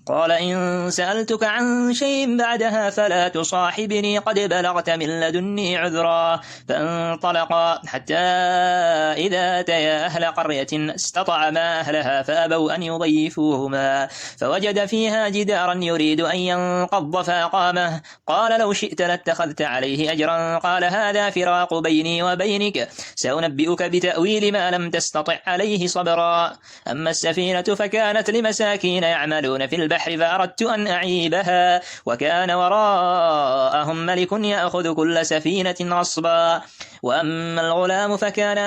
قال إن سألتك عن شيء بعدها فلا تصاحبني قد بلغت من لدني عذرا. فانطلقا حتى إذا أتيا أهل قرية استطعما أهلها فأبوا أن يضيفوهما فوجد فيها جدارا يريد أن ينقض فأقامه. قال لو شئت لاتخذت عليه أجرا. قال هذا فراق بيني وبينك سأنبئك بتأويل ما لم تستطع عليه صبرا. أما السفينة فكانت لمساكين يعملون في البحر فأردت أن أعيبها وكان وراءهم ملك يأخذ كل سفينة غصبا. وأما الغلام فكان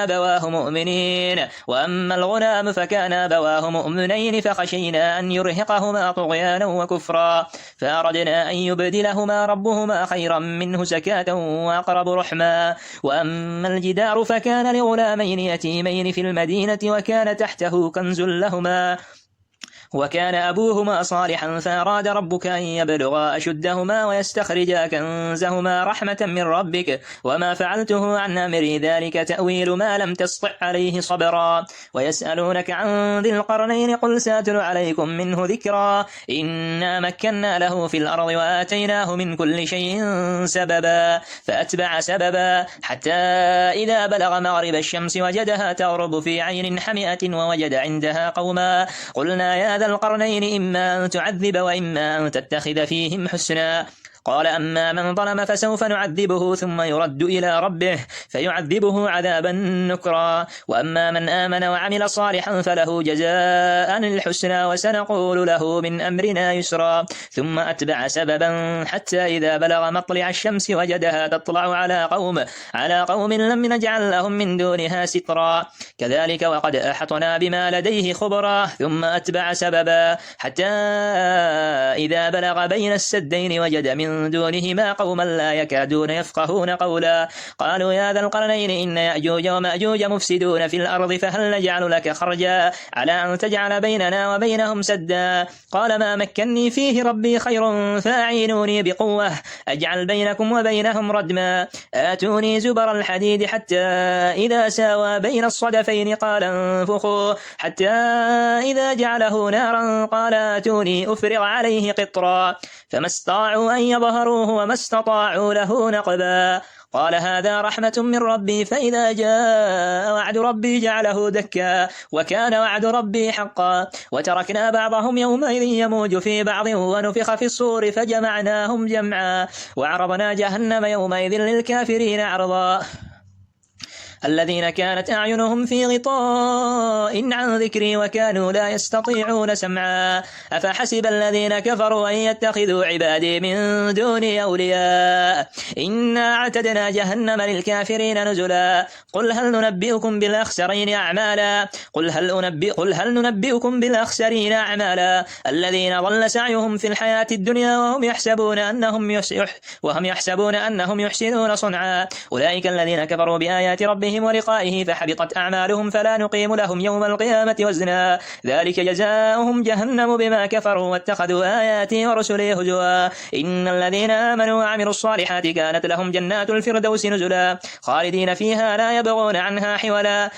أبواه مؤمنين فخشينا أن يرهقهما طغيانا وكفرا فأردنا أن يبدلهما ربهما خيرا منه زكاة وأقرب رحما. وأما الجدار فكان لغلامين يتيمين في المدينة وكان تحته كنز لهما وكان أبوهما صالحا فأراد ربك أن يبلغا أشدهما ويستخرجا كنزهما رحمة من ربك وما فعلته عن أمري ذلك تأويل ما لم تسطع عليه صبرا. ويسألونك عن ذي القرنين قل ساتل عليكم منه ذكرا. إنا مكنا له في الأرض وآتيناه من كل شيء سببا فأتبع سببا حتى إذا بلغ مغرب الشمس وجدها تغرب في عين حمئة ووجد عندها قوما قلنا يا ذا القرنين إما أن تعذب وإما أن تتخذ فيهم حسنا. قال أما من ظلم فسوف نعذبه ثم يرد إلى ربه فيعذبه عذابا نكرا. وأما من آمن وعمل صالحا فله جزاء الحسنى وسنقول له من أمرنا يسرا. ثم أتبع سببا حتى إذا بلغ مطلع الشمس وجدها تطلع على قوم لم نجعل لهم من دونها سترا. كذلك وقد أحطنا بما لديه خبرا. ثم أتبع سببا حتى إذا بلغ بين السدين وجد من دونهما قوما لا يكادون يفقهون قولا. قالوا يا ذا القرنين إن يأجوج ومأجوج مفسدون في الأرض فهل نجعل لك خرجا على أن تجعل بيننا وبينهم سدا. قال ما مكني فيه ربي خير فأعينوني بقوة أجعل بينكم وبينهم ردما. آتوني زبر الحديد حتى إذا ساوى بين الصدفين قال انفخوا حتى إذا جعله نارا قال آتوني أفرغ عليه قطرا فما استطاعوا أن يظهروه وما استطاعوا له نقبا. قال هذا رحمة من ربي فإذا جاء وعد ربي جعله دكا وكان وعد ربي حقا. وتركنا بعضهم يومئذ يموج في بعض ونفخ في الصور فجمعناهم جمعا وعرضنا جهنم يومئذ للكافرين عرضا. الذين كانت أعينهم في غطاء عن ذكري وكانوا لا يستطيعون سمعا. أفحسب الذين كفروا أن يتخذوا عبادي من دوني أولياء إنا اعتدنا جهنم للكافرين نزلا. قل هل ننبئكم بالأخسرين أعمالا الذين ضل سعيهم في الحياة الدنيا وهم يحسبون أنهم يحسنون صنعا. أولئك الذين كفروا بآيات ربهم ولقائه فحبطت أعمالهم فلا نقيم لهم يوم القيامة وزنا. ذلك جزاؤهم جهنم بما كفروا واتخذوا آياتي ورسلي هزوا. إن الذين آمنوا وعملوا الصالحات كانت لهم جنات الفردوس نزلا خالدين فيها لا يبغون عنها حولا.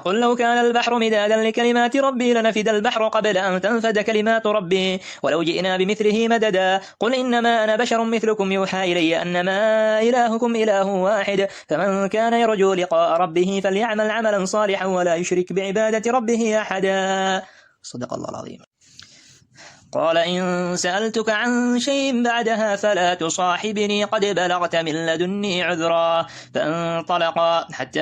قل لو كان البحر مدادا لكلمات ربي لنفد البحر قبل أن تنفد كلمات ربي ولو جئنا بمثله مددا. قل إنما أنا بشر مثلكم يوحى إلي أنما إلهكم إله واحد فمن كان يرجو لقاء ربه فليعمل عملا صالحا ولا يشرك بعبادة ربه أحدا. صدق الله العظيم. قال إن سألتك عن شيء بعدها فلا تصاحبني قد بلغت من لدني عذرا. فانطلقا حتى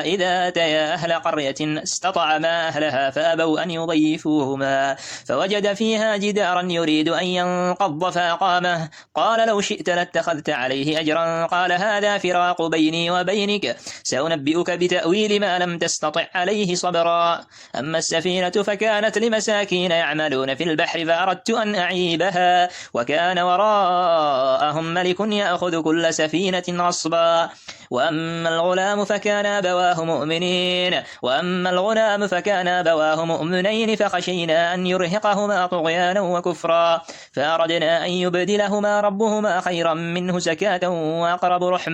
إذا أتيا أهل قرية استطعما أهلها فأبوا أن يضيفوهما فوجد فيها جدارا يريد أن ينقض فأقامه. قال لو شئت لاتخذت عليه أجرا. قال هذا فراق بيني وبينك سأنبئك بتأويل ما لم تستطع عليه صبرا. أما السفينة فكانت لمساكين يعملون في البحر فأردت أن أعيبها وكان وراءهم ملك يأخذ كل سفينة غصبا. وأما الغلام فكان أبواه مؤمنين فخشينا أن يرهقهما طغيانا وكفرا فأردنا أن يبدلهما ربهما خيرا منه زكاة وأقرب رحما.